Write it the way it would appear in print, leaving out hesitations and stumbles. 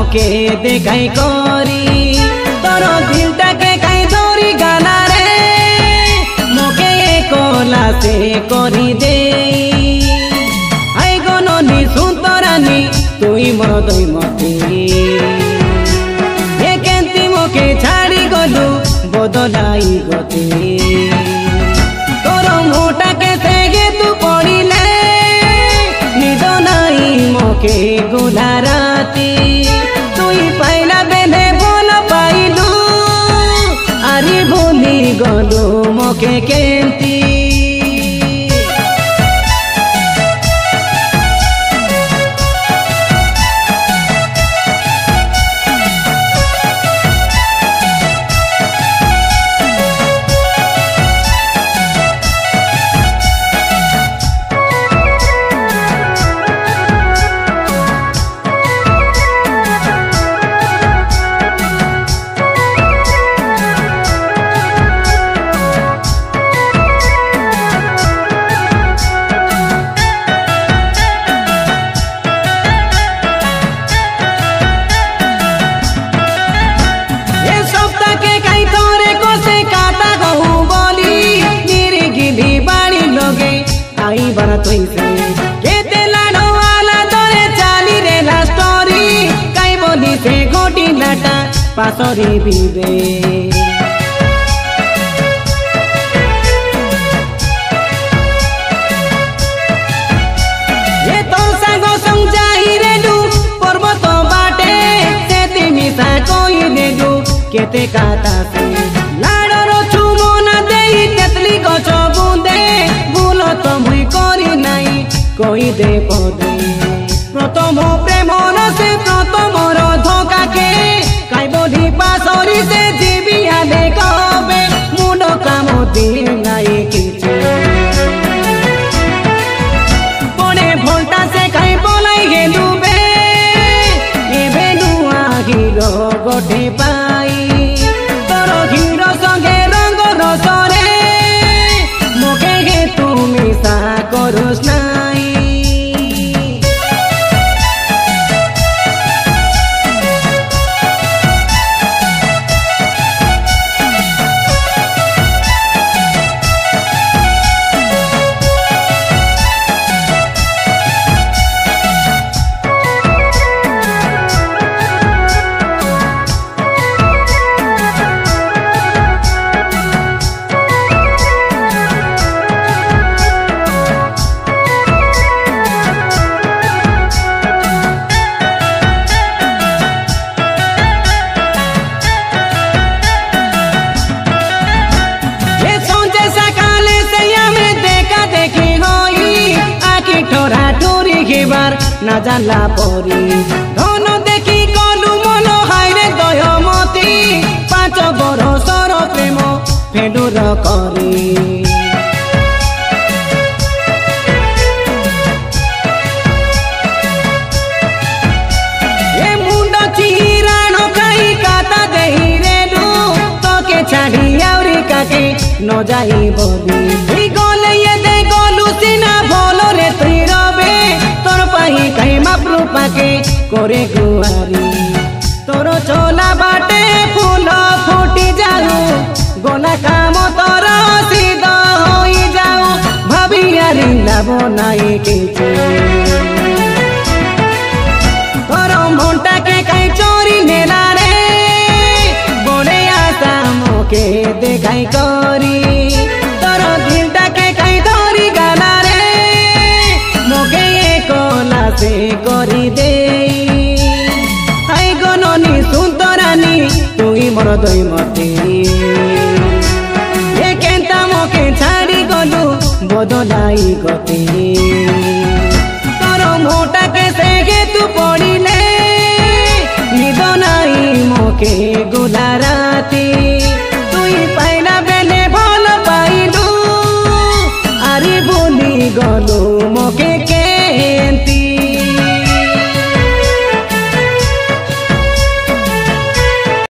मोके देखाई करी तोर दिलटा के काई धरी गाना रे मोके कोला से करी दे आई गननी सुंदरानी तुई मोर दई मती ए केंती मोके छाड़ी गलु बदलाई गति तोर मोटा के सेगे तू पड़िले निद नाई मोके गुला राती तुई पाइला बेले बोल पाइलु आरी भूली गलु मोके केंती आई बना तुई से केते लाडो वाला तोरे चाली रे ला स्टोरी काई बोली से गोटी लाटा पासरी बीबे ये तो संगो संग जाई रे दू पर्वत बाटे से तिमी सा कोई रे दू केते काता से लाडो रो छुमो ना देई तेतली गछ बुंदे बुलो तो मुई करी नाई कोई दे पदे प्रथम प्रेम से प्रथम धोका के काई बोली पासरी से जीविया देखबे मुंड काम दिए नाई किछे पड़े भोल्टा से काई बोलाई गेलुबे एबे नुआ हीरो गोटे पाई तोर हीरो संगे रंग रसरे मोके गे तुमी सा करुस नाई ना जानला परी धन देखी गलु मन हाइरे दयमती 5 बरसर प्रेम फेडुर करी ए मुंड चिराण खाई काता देही रे दू तके छाड़ी आउरी काके न जाई बोली गले ये दे गलु सिना भलो रे तुई रबे तोर पाही कहीं मापरू पाके करे गुआरी तोर चोला बाटे फूल फुटी जाऊ गोला काम तोर सीधा होई जाऊ भाबियारी लाबो नाई किछे तोर मोंटा के कहीं चोरी नेला रे बोले आशा मोके देखाई करी तोर दिलटा के कहीं धरी गाना रे मोके कोला से करी दे आई गननी सुंदरानी तुई मोर दई मती ए केंता मोके छाड़ी गलु बदलाई गति